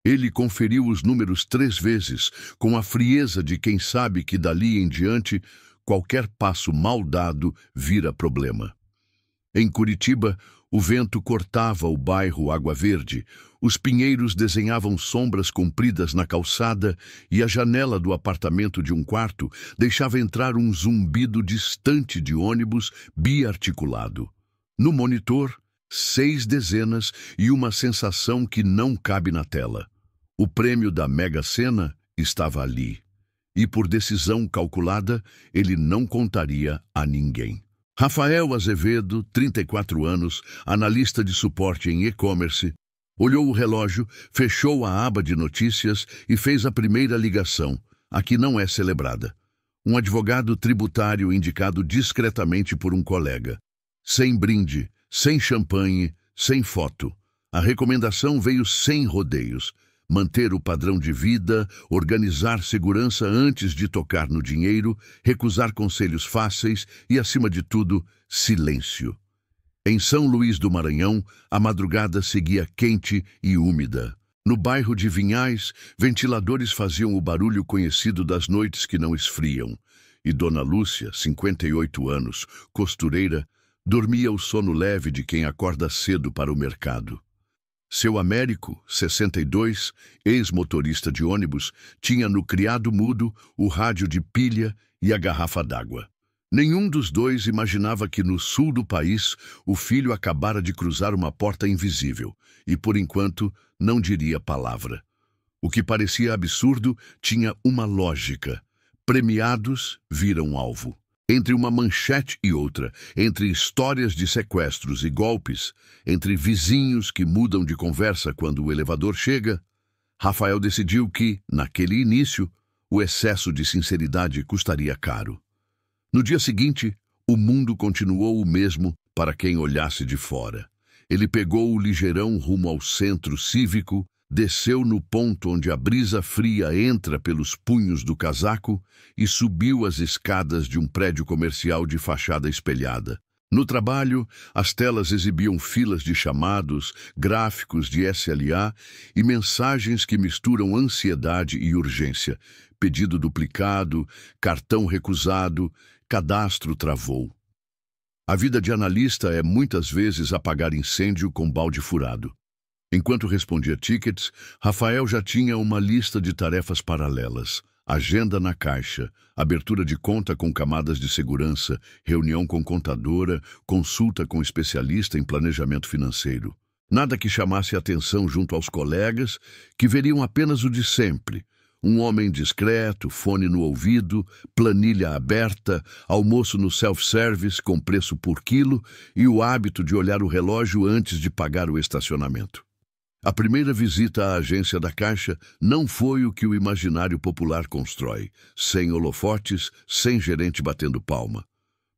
Ele conferiu os números 3 vezes, com a frieza de quem sabe que dali em diante qualquer passo mal dado vira problema. Em Curitiba, o vento cortava o bairro Água Verde, os pinheiros desenhavam sombras compridas na calçada e a janela do apartamento de um quarto deixava entrar um zumbido distante de ônibus biarticulado. No monitor, 6 dezenas e uma sensação que não cabe na tela. O prêmio da Mega Sena estava ali, e por decisão calculada, ele não contaria a ninguém. Rafael Azevedo, 34 anos, analista de suporte em e-commerce, olhou o relógio, fechou a aba de notícias e fez a primeira ligação, a que não é celebrada. Um advogado tributário indicado discretamente por um colega. Sem brinde, sem champanhe, sem foto. A recomendação veio sem rodeios. Manter o padrão de vida, organizar segurança antes de tocar no dinheiro, recusar conselhos fáceis e, acima de tudo, silêncio. Em São Luís do Maranhão, a madrugada seguia quente e úmida. No bairro de Vinhais, ventiladores faziam o barulho conhecido das noites que não esfriam. E Dona Lúcia, 58 anos, costureira, dormia o sono leve de quem acorda cedo para o mercado. Seu Américo, 62, ex-motorista de ônibus, tinha no criado mudo o rádio de pilha e a garrafa d'água. Nenhum dos dois imaginava que no sul do país o filho acabara de cruzar uma porta invisível e, por enquanto, não diria palavra. O que parecia absurdo tinha uma lógica. Premiados viram alvo. Entre uma manchete e outra, entre histórias de sequestros e golpes, entre vizinhos que mudam de conversa quando o elevador chega, Rafael decidiu que, naquele início, o excesso de sinceridade custaria caro. No dia seguinte, o mundo continuou o mesmo para quem olhasse de fora. Ele pegou o ligeirão rumo ao centro cívico, desceu no ponto onde a brisa fria entra pelos punhos do casaco e subiu as escadas de um prédio comercial de fachada espelhada. No trabalho, as telas exibiam filas de chamados, gráficos de SLA e mensagens que misturam ansiedade e urgência. Pedido duplicado, cartão recusado, cadastro travou. A vida de analista é muitas vezes apagar incêndio com balde furado. Enquanto respondia tickets, Rafael já tinha uma lista de tarefas paralelas. Agenda na caixa, abertura de conta com camadas de segurança, reunião com contadora, consulta com especialista em planejamento financeiro. Nada que chamasse atenção junto aos colegas, que veriam apenas o de sempre. Um homem discreto, fone no ouvido, planilha aberta, almoço no self-service com preço por quilo e o hábito de olhar o relógio antes de pagar o estacionamento. A primeira visita à agência da Caixa não foi o que o imaginário popular constrói, sem holofotes, sem gerente batendo palma.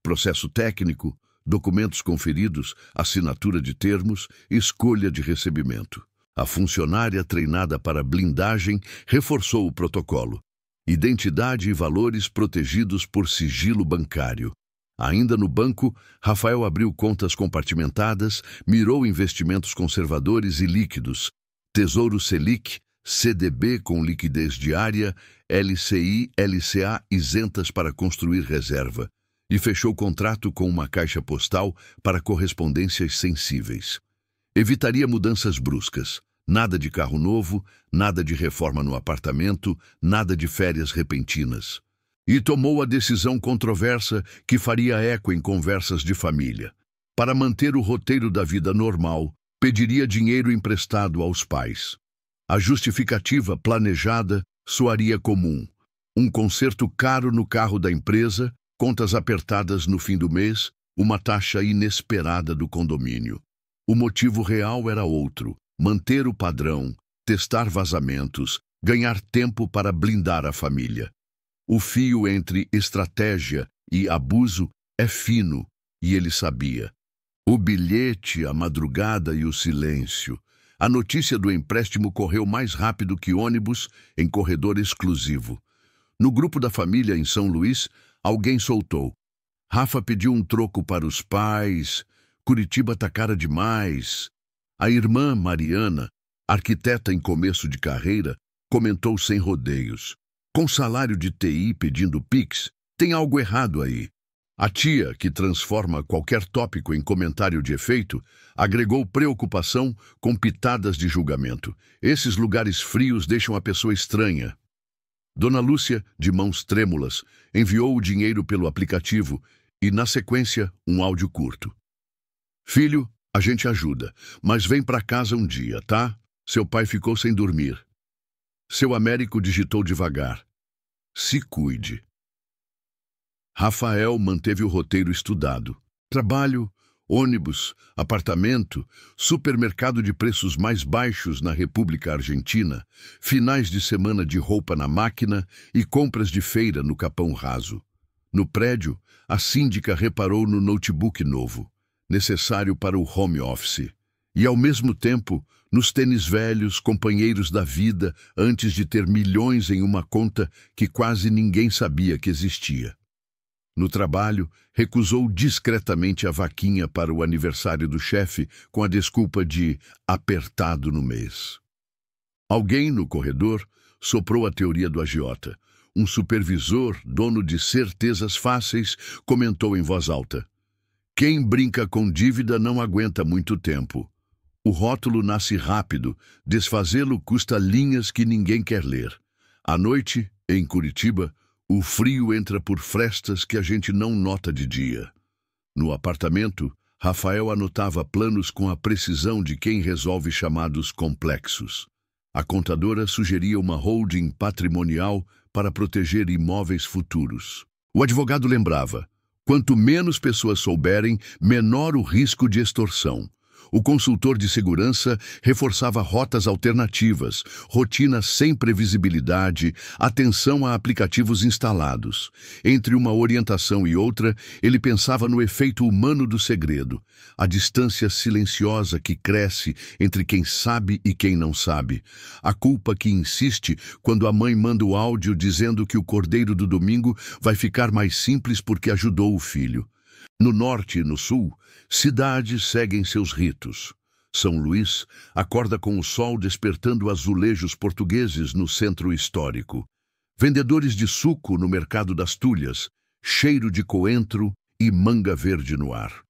Processo técnico, documentos conferidos, assinatura de termos, escolha de recebimento. A funcionária treinada para blindagem reforçou o protocolo. Identidade e valores protegidos por sigilo bancário. Ainda no banco, Rafael abriu contas compartimentadas, mirou investimentos conservadores e líquidos, Tesouro Selic, CDB com liquidez diária, LCI, LCA isentas para construir reserva, e fechou contrato com uma caixa postal para correspondências sensíveis. Evitaria mudanças bruscas, nada de carro novo, nada de reforma no apartamento, nada de férias repentinas. E tomou a decisão controversa que faria eco em conversas de família. Para manter o roteiro da vida normal, pediria dinheiro emprestado aos pais. A justificativa planejada soaria comum. Um conserto caro no carro da empresa, contas apertadas no fim do mês, uma taxa inesperada do condomínio. O motivo real era outro: manter o padrão, testar vazamentos, ganhar tempo para blindar a família. O fio entre estratégia e abuso é fino, e ele sabia. O bilhete, a madrugada e o silêncio. A notícia do empréstimo correu mais rápido que ônibus em corredor exclusivo. No grupo da família em São Luís, alguém soltou: Rafa pediu um troco para os pais, Curitiba tá cara demais. A irmã, Mariana, arquiteta em começo de carreira, comentou sem rodeios. Com salário de TI pedindo Pix, tem algo errado aí. A tia, que transforma qualquer tópico em comentário de efeito, agregou preocupação com pitadas de julgamento. Esses lugares frios deixam a pessoa estranha. Dona Lúcia, de mãos trêmulas, enviou o dinheiro pelo aplicativo e, na sequência, um áudio curto. Filho, a gente ajuda, mas vem para casa um dia, tá? Seu pai ficou sem dormir. Seu Américo digitou devagar. Se cuide. Rafael manteve o roteiro estudado. Trabalho, ônibus, apartamento, supermercado de preços mais baixos na República Argentina, finais de semana de roupa na máquina e compras de feira no Capão Raso. No prédio, a síndica reparou no notebook novo, necessário para o home office, e ao mesmo tempo, nos tênis velhos, companheiros da vida, antes de ter milhões em uma conta que quase ninguém sabia que existia. No trabalho, recusou discretamente a vaquinha para o aniversário do chefe com a desculpa de apertado no mês. Alguém, no corredor, soprou a teoria do agiota. Um supervisor, dono de certezas fáceis, comentou em voz alta. Quem brinca com dívida não aguenta muito tempo. O rótulo nasce rápido, desfazê-lo custa linhas que ninguém quer ler. À noite, em Curitiba, o frio entra por frestas que a gente não nota de dia. No apartamento, Rafael anotava planos com a precisão de quem resolve chamados complexos. A contadora sugeria uma holding patrimonial para proteger imóveis futuros. O advogado lembrava, quanto menos pessoas souberem, menor o risco de extorsão. O consultor de segurança reforçava rotas alternativas, rotinas sem previsibilidade, atenção a aplicativos instalados. Entre uma orientação e outra, ele pensava no efeito humano do segredo, a distância silenciosa que cresce entre quem sabe e quem não sabe, a culpa que insiste quando a mãe manda o áudio dizendo que o cordeiro do domingo vai ficar mais simples porque ajudou o filho. No norte e no sul, cidades seguem seus ritos. São Luís acorda com o sol despertando azulejos portugueses no centro histórico. Vendedores de suco no mercado das Tulhas, cheiro de coentro e manga verde no ar.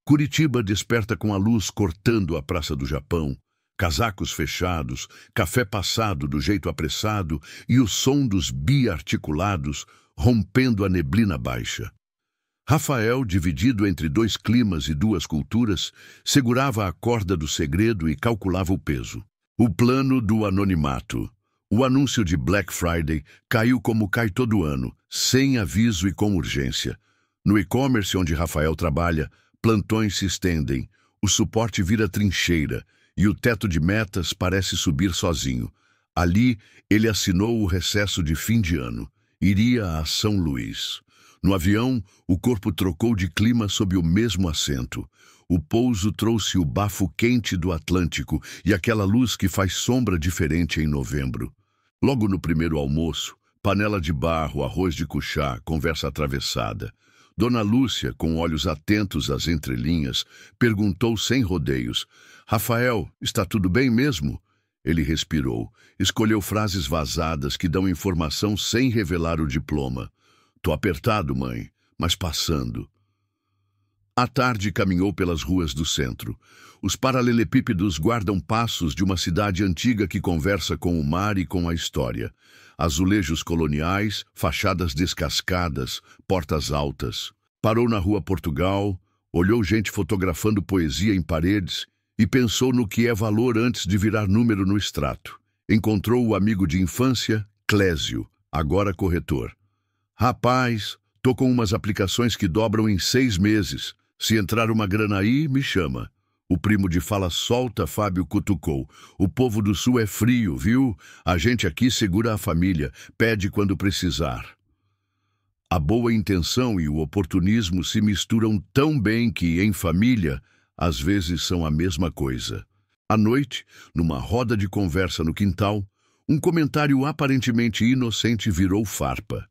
Curitiba desperta com a luz cortando a Praça do Japão, casacos fechados, café passado do jeito apressado e o som dos biarticulados rompendo a neblina baixa. Rafael, dividido entre dois climas e duas culturas, segurava a corda do segredo e calculava o peso. O plano do anonimato. O anúncio de Black Friday caiu como cai todo ano, sem aviso e com urgência. No e-commerce onde Rafael trabalha, plantões se estendem, o suporte vira trincheira e o teto de metas parece subir sozinho. Ali, ele assinou o recesso de fim de ano. Iria a São Luís. No avião, o corpo trocou de clima sob o mesmo assento. O pouso trouxe o bafo quente do Atlântico e aquela luz que faz sombra diferente em novembro. Logo no primeiro almoço, panela de barro, arroz de cuchá, conversa atravessada. Dona Lúcia, com olhos atentos às entrelinhas, perguntou sem rodeios. Rafael, está tudo bem mesmo? Ele respirou, escolheu frases vazadas que dão informação sem revelar o diploma. Tô apertado, mãe, mas passando. À tarde caminhou pelas ruas do centro. Os paralelepípedos guardam passos de uma cidade antiga que conversa com o mar e com a história. Azulejos coloniais, fachadas descascadas, portas altas. Parou na Rua Portugal, olhou gente fotografando poesia em paredes e pensou no que é valor antes de virar número no extrato. Encontrou o amigo de infância, Clésio, agora corretor. Rapaz, tô com umas aplicações que dobram em 6 meses. Se entrar uma grana aí, me chama. O primo de fala solta, Fábio cutucou. O povo do sul é frio, viu? A gente aqui segura a família, pede quando precisar. A boa intenção e o oportunismo se misturam tão bem que, em família, às vezes são a mesma coisa. À noite, numa roda de conversa no quintal, um comentário aparentemente inocente virou farpa.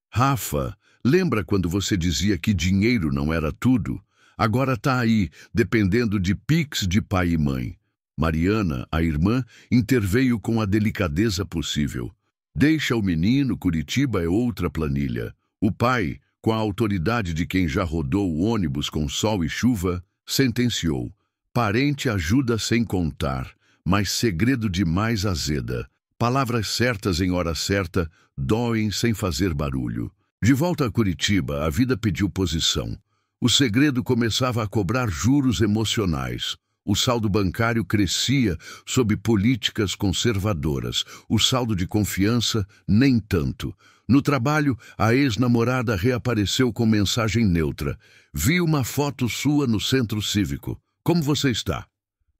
Rafa, lembra quando você dizia que dinheiro não era tudo? Agora tá aí, dependendo de Pix de pai e mãe. Mariana, a irmã, interveio com a delicadeza possível. Deixa o menino, Curitiba é outra planilha. O pai, com a autoridade de quem já rodou o ônibus com sol e chuva, sentenciou: parente ajuda sem contar, mas segredo demais azeda. Palavras certas em hora certa doem sem fazer barulho. De volta a Curitiba, a vida pediu posição. O segredo começava a cobrar juros emocionais. O saldo bancário crescia sob políticas conservadoras. O saldo de confiança, nem tanto. No trabalho, a ex-namorada reapareceu com mensagem neutra. Vi uma foto sua no centro cívico. Como você está?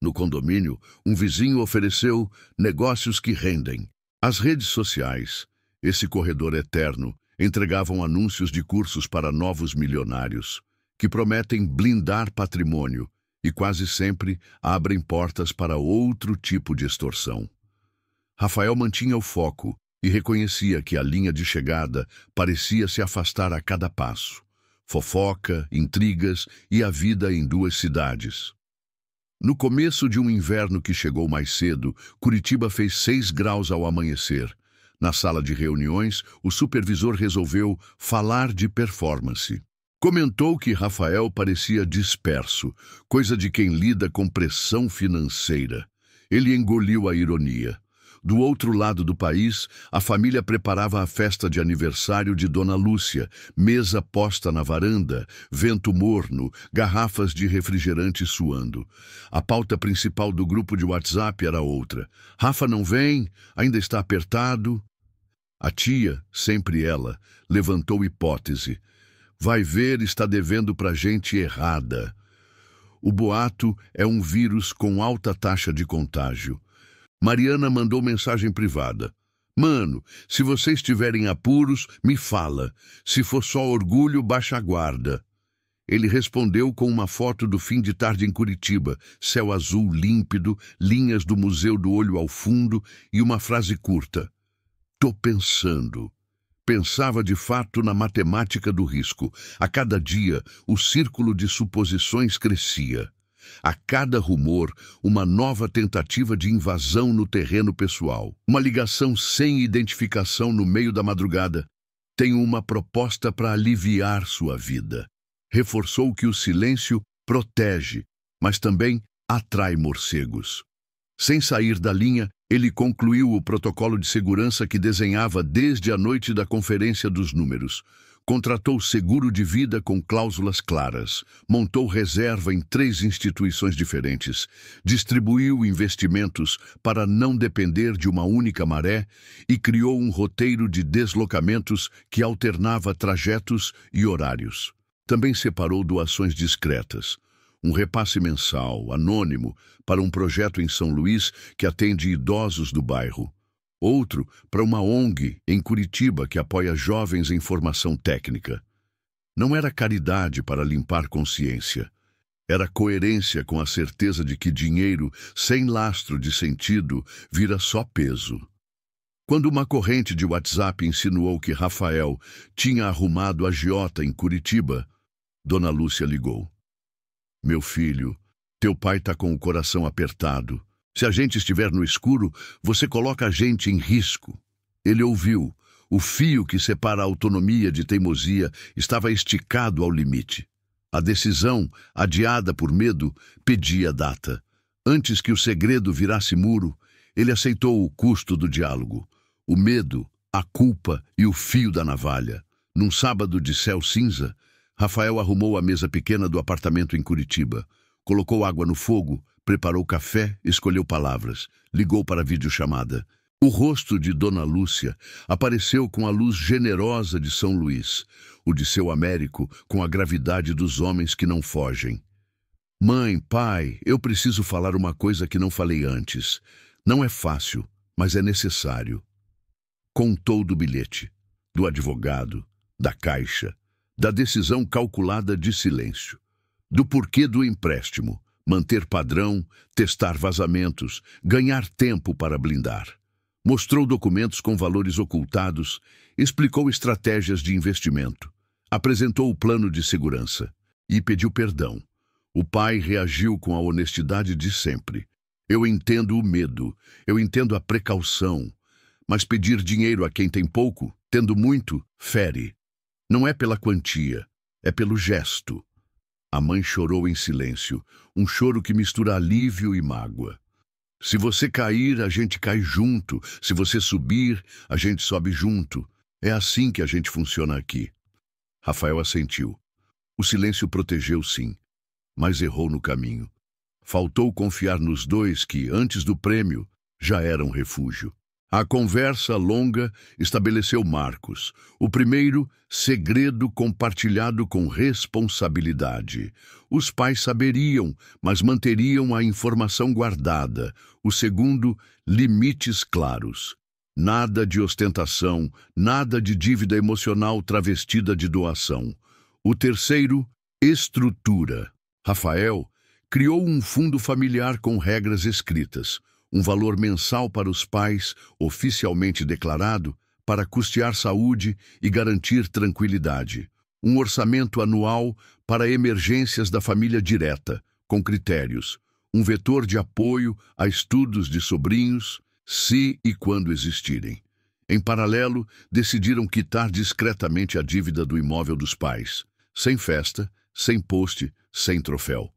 No condomínio, um vizinho ofereceu negócios que rendem. As redes sociais, esse corredor eterno, entregavam anúncios de cursos para novos milionários, que prometem blindar patrimônio e quase sempre abrem portas para outro tipo de extorsão. Rafael mantinha o foco e reconhecia que a linha de chegada parecia se afastar a cada passo. Fofoca, intrigas e a vida em duas cidades. No começo de um inverno que chegou mais cedo, Curitiba fez 6 graus ao amanhecer. Na sala de reuniões, o supervisor resolveu falar de performance. Comentou que Rafael parecia disperso, coisa de quem lida com pressão financeira. Ele engoliu a ironia. Do outro lado do país, a família preparava a festa de aniversário de Dona Lúcia, mesa posta na varanda, vento morno, garrafas de refrigerante suando. A pauta principal do grupo de WhatsApp era outra. Rafa não vem? Ainda está apertado? A tia, sempre ela, levantou hipótese. Vai ver, está devendo pra gente errada. O boato é um vírus com alta taxa de contágio. Mariana mandou mensagem privada. Mano, se vocês tiverem apuros, me fala. Se for só orgulho, baixa a guarda. Ele respondeu com uma foto do fim de tarde em Curitiba, céu azul límpido, linhas do Museu do Olho ao fundo e uma frase curta. Tô pensando. Pensava de fato na matemática do risco. A cada dia, o círculo de suposições crescia. A cada rumor, uma nova tentativa de invasão no terreno pessoal. Uma ligação sem identificação no meio da madrugada. Tenho uma proposta para aliviar sua vida. Reforçou que o silêncio protege, mas também atrai morcegos. Sem sair da linha, ele concluiu o protocolo de segurança que desenhava desde a noite da conferência dos números. Contratou seguro de vida com cláusulas claras, montou reserva em 3 instituições diferentes, distribuiu investimentos para não depender de uma única maré e criou um roteiro de deslocamentos que alternava trajetos e horários. Também separou doações discretas, um repasse mensal, anônimo, para um projeto em São Luís que atende idosos do bairro. Outro para uma ONG em Curitiba que apoia jovens em formação técnica. Não era caridade para limpar consciência. Era coerência com a certeza de que dinheiro sem lastro de sentido vira só peso. Quando uma corrente de WhatsApp insinuou que Rafael tinha arrumado agiota em Curitiba, Dona Lúcia ligou. Meu filho, teu pai está com o coração apertado. Se a gente estiver no escuro, você coloca a gente em risco. Ele ouviu. O fio que separa a autonomia de teimosia estava esticado ao limite. A decisão, adiada por medo, pedia data. Antes que o segredo virasse muro, ele aceitou o custo do diálogo. O medo, a culpa e o fio da navalha. Num sábado de céu cinza, Rafael arrumou a mesa pequena do apartamento em Curitiba. Colocou água no fogo, preparou café, escolheu palavras, ligou para a videochamada. O rosto de Dona Lúcia apareceu com a luz generosa de São Luís, o de seu Américo com a gravidade dos homens que não fogem. Mãe, pai, eu preciso falar uma coisa que não falei antes. Não é fácil, mas é necessário. Contou do bilhete, do advogado, da caixa, da decisão calculada de silêncio, do porquê do empréstimo. Manter padrão, testar vazamentos, ganhar tempo para blindar. Mostrou documentos com valores ocultados, explicou estratégias de investimento, apresentou o plano de segurança e pediu perdão. O pai reagiu com a honestidade de sempre. Eu entendo o medo, eu entendo a precaução, mas pedir dinheiro a quem tem pouco, tendo muito, fere. Não é pela quantia, é pelo gesto. A mãe chorou em silêncio, um choro que mistura alívio e mágoa. Se você cair, a gente cai junto. Se você subir, a gente sobe junto. É assim que a gente funciona aqui. Rafael assentiu. O silêncio protegeu, sim, mas errou no caminho. Faltou confiar nos dois que, antes do prêmio, já eram refúgio. A conversa longa estabeleceu marcos. O primeiro, segredo compartilhado com responsabilidade. Os pais saberiam, mas manteriam a informação guardada. O segundo, limites claros. Nada de ostentação, nada de dívida emocional travestida de doação. O terceiro, estrutura. Rafael criou um fundo familiar com regras escritas. Um valor mensal para os pais, oficialmente declarado, para custear saúde e garantir tranquilidade. Um orçamento anual para emergências da família direta, com critérios. Um vetor de apoio a estudos de sobrinhos, se e quando existirem. Em paralelo, decidiram quitar discretamente a dívida do imóvel dos pais, sem festa, sem poste, sem troféu.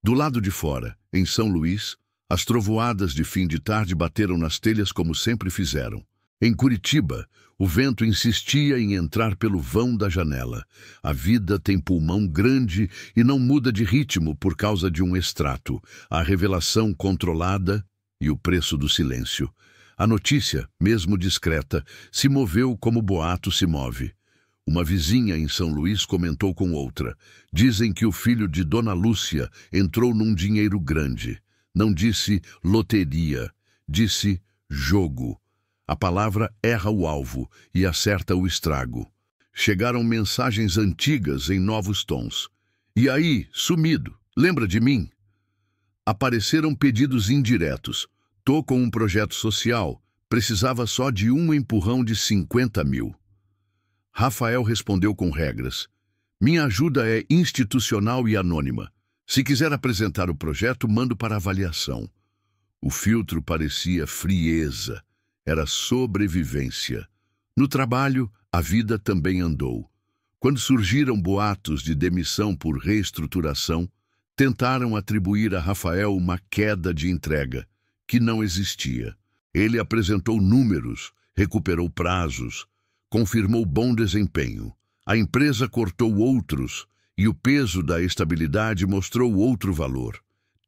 Do lado de fora, em São Luís, as trovoadas de fim de tarde bateram nas telhas como sempre fizeram. Em Curitiba, o vento insistia em entrar pelo vão da janela. A vida tem pulmão grande e não muda de ritmo por causa de um extrato, a revelação controlada e o preço do silêncio. A notícia, mesmo discreta, se moveu como boato se move. Uma vizinha em São Luís comentou com outra. Dizem que o filho de Dona Lúcia entrou num dinheiro grande. Não disse loteria, disse jogo. A palavra erra o alvo e acerta o estrago. Chegaram mensagens antigas em novos tons. E aí, sumido, lembra de mim? Apareceram pedidos indiretos. Tô com um projeto social, precisava só de um empurrão de 50 mil. Rafael respondeu com regras. Minha ajuda é institucional e anônima. Se quiser apresentar o projeto, mando para avaliação. O filtro parecia frieza, era sobrevivência. No trabalho, a vida também andou. Quando surgiram boatos de demissão por reestruturação, tentaram atribuir a Rafael uma queda de entrega, que não existia. Ele apresentou números, recuperou prazos, confirmou bom desempenho. A empresa cortou outros, e o peso da estabilidade mostrou outro valor.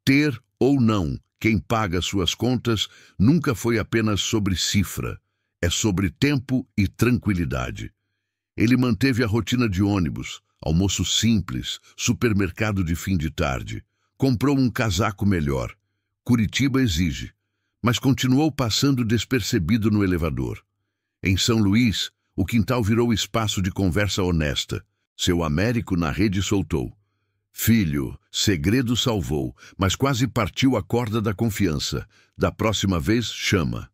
Ter ou não quem paga suas contas nunca foi apenas sobre cifra, é sobre tempo e tranquilidade. Ele manteve a rotina de ônibus, almoço simples, supermercado de fim de tarde. Comprou um casaco melhor. Curitiba exige, mas continuou passando despercebido no elevador. Em São Luís, o quintal virou espaço de conversa honesta. Seu Américo na rede soltou. Filho, segredo salvou, mas quase partiu a corda da confiança. Da próxima vez, chama.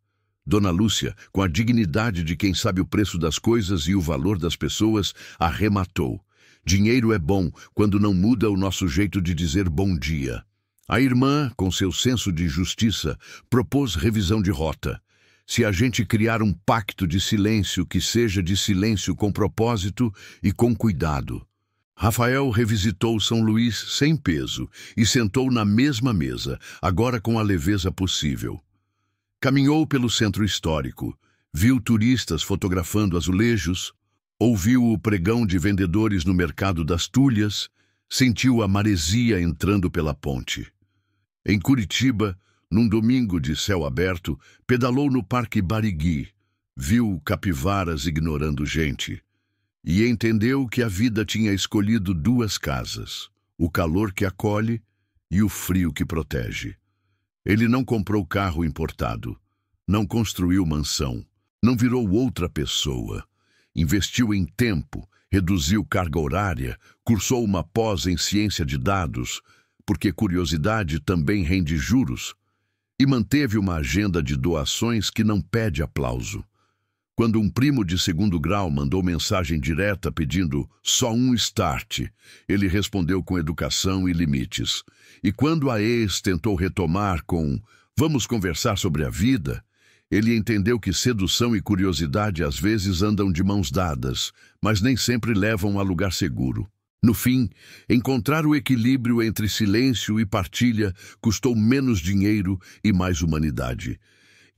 Dona Lúcia, com a dignidade de quem sabe o preço das coisas e o valor das pessoas, arrematou. Dinheiro é bom quando não muda o nosso jeito de dizer bom dia. A irmã, com seu senso de justiça, propôs revisão de rota. Se a gente criar um pacto de silêncio que seja de silêncio com propósito e com cuidado. Rafael revisitou São Luís sem peso e sentou na mesma mesa, agora com a leveza possível. Caminhou pelo centro histórico, viu turistas fotografando azulejos, ouviu o pregão de vendedores no mercado das Tulhas, sentiu a maresia entrando pela ponte. Em Curitiba, num domingo de céu aberto, pedalou no Parque Barigui, viu capivaras ignorando gente e entendeu que a vida tinha escolhido duas casas, o calor que acolhe e o frio que protege. Ele não comprou carro importado, não construiu mansão, não virou outra pessoa. Investiu em tempo, reduziu carga horária, cursou uma pós em ciência de dados, porque curiosidade também rende juros, e manteve uma agenda de doações que não pede aplauso. Quando um primo de segundo grau mandou mensagem direta pedindo só um start, ele respondeu com educação e limites. E quando a ex tentou retomar com "vamos conversar sobre a vida", ele entendeu que sedução e curiosidade às vezes andam de mãos dadas, mas nem sempre levam a lugar seguro. No fim, encontrar o equilíbrio entre silêncio e partilha custou menos dinheiro e mais humanidade.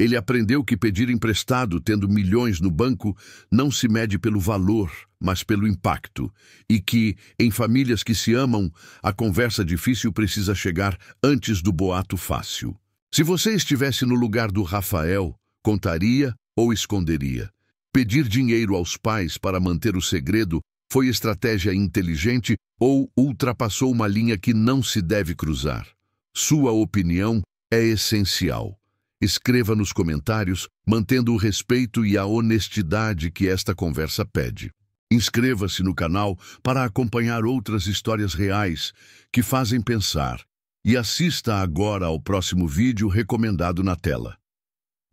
Ele aprendeu que pedir emprestado tendo milhões no banco não se mede pelo valor, mas pelo impacto, e que, em famílias que se amam, a conversa difícil precisa chegar antes do boato fácil. Se você estivesse no lugar do Rafael, contaria ou esconderia? Pedir dinheiro aos pais para manter o segredo foi estratégia inteligente ou ultrapassou uma linha que não se deve cruzar? Sua opinião é essencial. Escreva nos comentários, mantendo o respeito e a honestidade que esta conversa pede. Inscreva-se no canal para acompanhar outras histórias reais que fazem pensar e assista agora ao próximo vídeo recomendado na tela.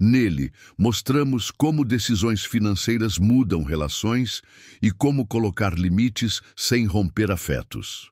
Nele, mostramos como decisões financeiras mudam relações e como colocar limites sem romper afetos.